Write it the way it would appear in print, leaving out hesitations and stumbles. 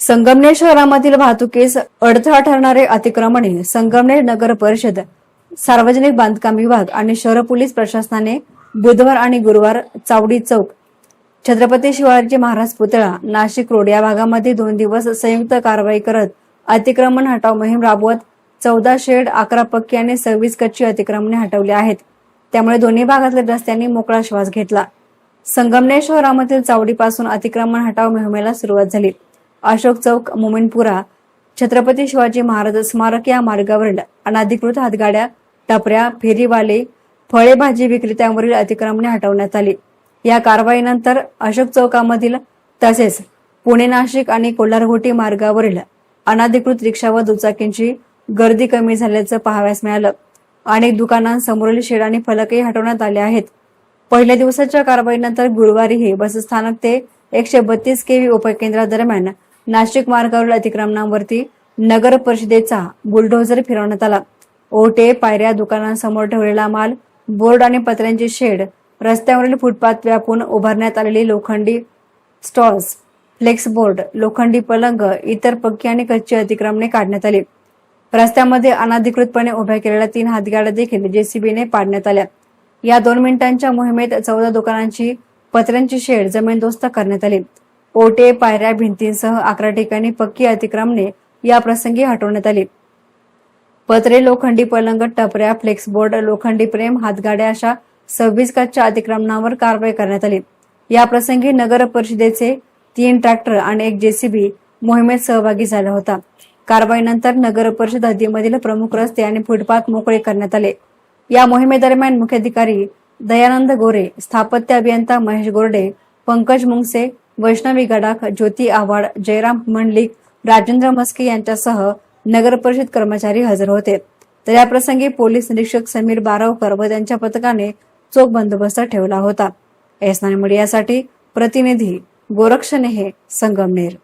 संगमनेर शहरामधील वाहतुकीस अडथळा ठरणारे अतिक्रमणे संगमनेर नगर परिषद, सार्वजनिक बांधकाम विभाग आणि शहर पोलीस प्रशासनाने बुधवार आणि गुरुवार चावडी चौक, छत्रपती शिवाजी महाराज पुतळा, नाशिक रोड या भागामध्ये 2 दिवस संयुक्त कारवाई करत अतिक्रमण हटाव मोहीम राबवत 14 शेड, 11 पक्की आणि 26 कच्ची अतिक्रमणे हटवली आहेत. त्यामुळे दोन्ही भागातील रस्त्यांनी मोकळा श्वास घेतला. संगमनेर शहरामधील चावडीपासून अतिक्रमण हटाव मोहिमेला सुरुवात झाली. अशोक चौक, मोमीनपुरा, छत्रपती शिवाजी महाराज स्मारक या मार्गावरील अनधिकृत हातगाड्या, टपऱ्या, फेरीवाले, फळे भाजी विक्रेत्यांवरील अतिक्रमणे हटवण्यात आली. या कारवाईनंतर अशोक चौकामधील तसेच पुणे, नाशिक आणि कोल्हारघोटी मार्गावरील अनधिकृत रिक्षा व दुचाकींची गर्दी कमी झाल्याचं पाहावयास मिळालं. अनेक दुकानांसमोरील शेड आणि फलकही हटवण्यात आले आहेत. पहिल्या दिवसाच्या कारवाईनंतर गुरुवारीही बसस्थानक ते 132 केव्ही उपकेंद्रादरम्यान नाशिक मार्गावरील अतिक्रमणांवरती नगर परिषदेचा बुलडोझर फिरवण्यात आला. ओटे, पायऱ्या, दुकानांसमोर ठेवलेला माल, बोर्ड आणि पत्र्यांची शेड, रस्त्यावरील फुटपाथ व्यापून उभारण्यात आलेली लोखंडी स्टॉल्स, फ्लेक्स बोर्ड, लोखंडी पलंग, इतर पक्की आणि कच्ची अतिक्रमणे काढण्यात आली. रस्त्यामध्ये अनधिकृतपणे उभ्या केलेल्या 3 हातगाड्या देखील जेसीबीने पाडण्यात आल्या. या 2 मिनिटांच्या मोहिमेत 14 दुकानांची पत्र्यांची शेड जमीनदोस्त करण्यात आली. ओटे, पायऱ्या, भिंतींसह 11 ठिकाणी पक्की अतिक्रमणे या प्रसंगी हटवण्यात आली. पत्रे, लोखंडी पलंग, टपऱ्या, फ्लेक्स बोर्ड, लोखंडी फ्रेम, हातगाड्या अशा 26 कच्च्या अतिक्रमणावर कारवाई करण्यात आली. या प्रसंगी नगर परिषदेचे 3 ट्रॅक्टर आणि 1 जेसीबी मोहिमेत सहभागी झाला होता. कारवाईनंतर नगर परिषद हद्दीमधील प्रमुख रस्ते आणि फुटपाथ मोकळे करण्यात आले. या मोहिमेदरम्यान मुख्याधिकारी दयानंद गोरे, स्थापत्य अभियंता महेश गोरडे, पंकज मुंगसे, वैष्णवी गडाख, ज्योती आव्हाड, जयराम मंडलिक, राजेंद्र मस्के यांच्यासह नगर परिषद कर्मचारी हजर होते. तर या प्रसंगी पोलीस निरीक्षक समीर बारावकर व त्यांच्या पथकाने चोख बंदोबस्त ठेवला होता. एस9 मीडियासाठी प्रतिनिधी गोरक्ष नेहे, संगमनेर.